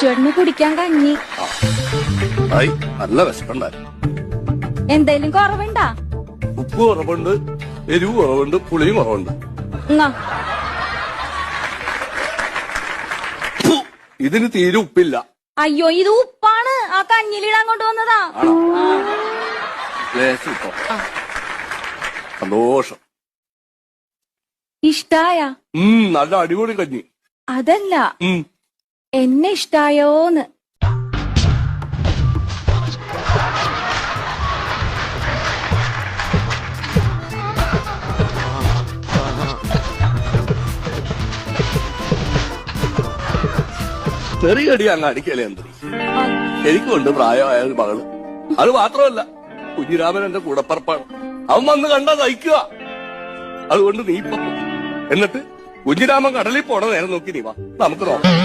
ലച്ചുവേട്ടന് കുടിക്കാൻ കഞ്ഞി. നല്ല വിശപ്പുണ്ടായിരുന്നു. എന്തേലും കുറവുണ്ടാ? ഉപ്പ് കുറവുണ്ട്, എരിവ് കുറവുണ്ട്, പുളിയും കുറവുണ്ട്. ഇതിന് തീരെ ഉപ്പില്ല. അയ്യോ, ഇത് ഉപ്പാണ്. ആ കഞ്ഞിലിടാൻ കൊണ്ടുവന്നതാ. സന്തോഷം. ഇഷ്ടായ? നല്ല അടിപൊളി കഞ്ഞി. അതല്ല, എന്നെ ഇഷ്ടായോന്ന്. ചെറിയടി അങ്ങ് അടിക്കലേ എന്തി. എനിക്കുണ്ട് പ്രായമായ ഒരു മകള്. അത് മാത്രമല്ല, കുഞ്ഞിരാമൻ എന്റെ കൂടപ്പറപ്പാണ്. അവൻ വന്ന് കണ്ടാ നയിക്കുക. അതുകൊണ്ട് നീ ഇപ്പൊ എന്നിട്ട് കുഞ്ഞിരാമൻ കടലിൽ പോണ നേരം നോക്കി നീ വാ, നമുക്ക് നോക്കാം.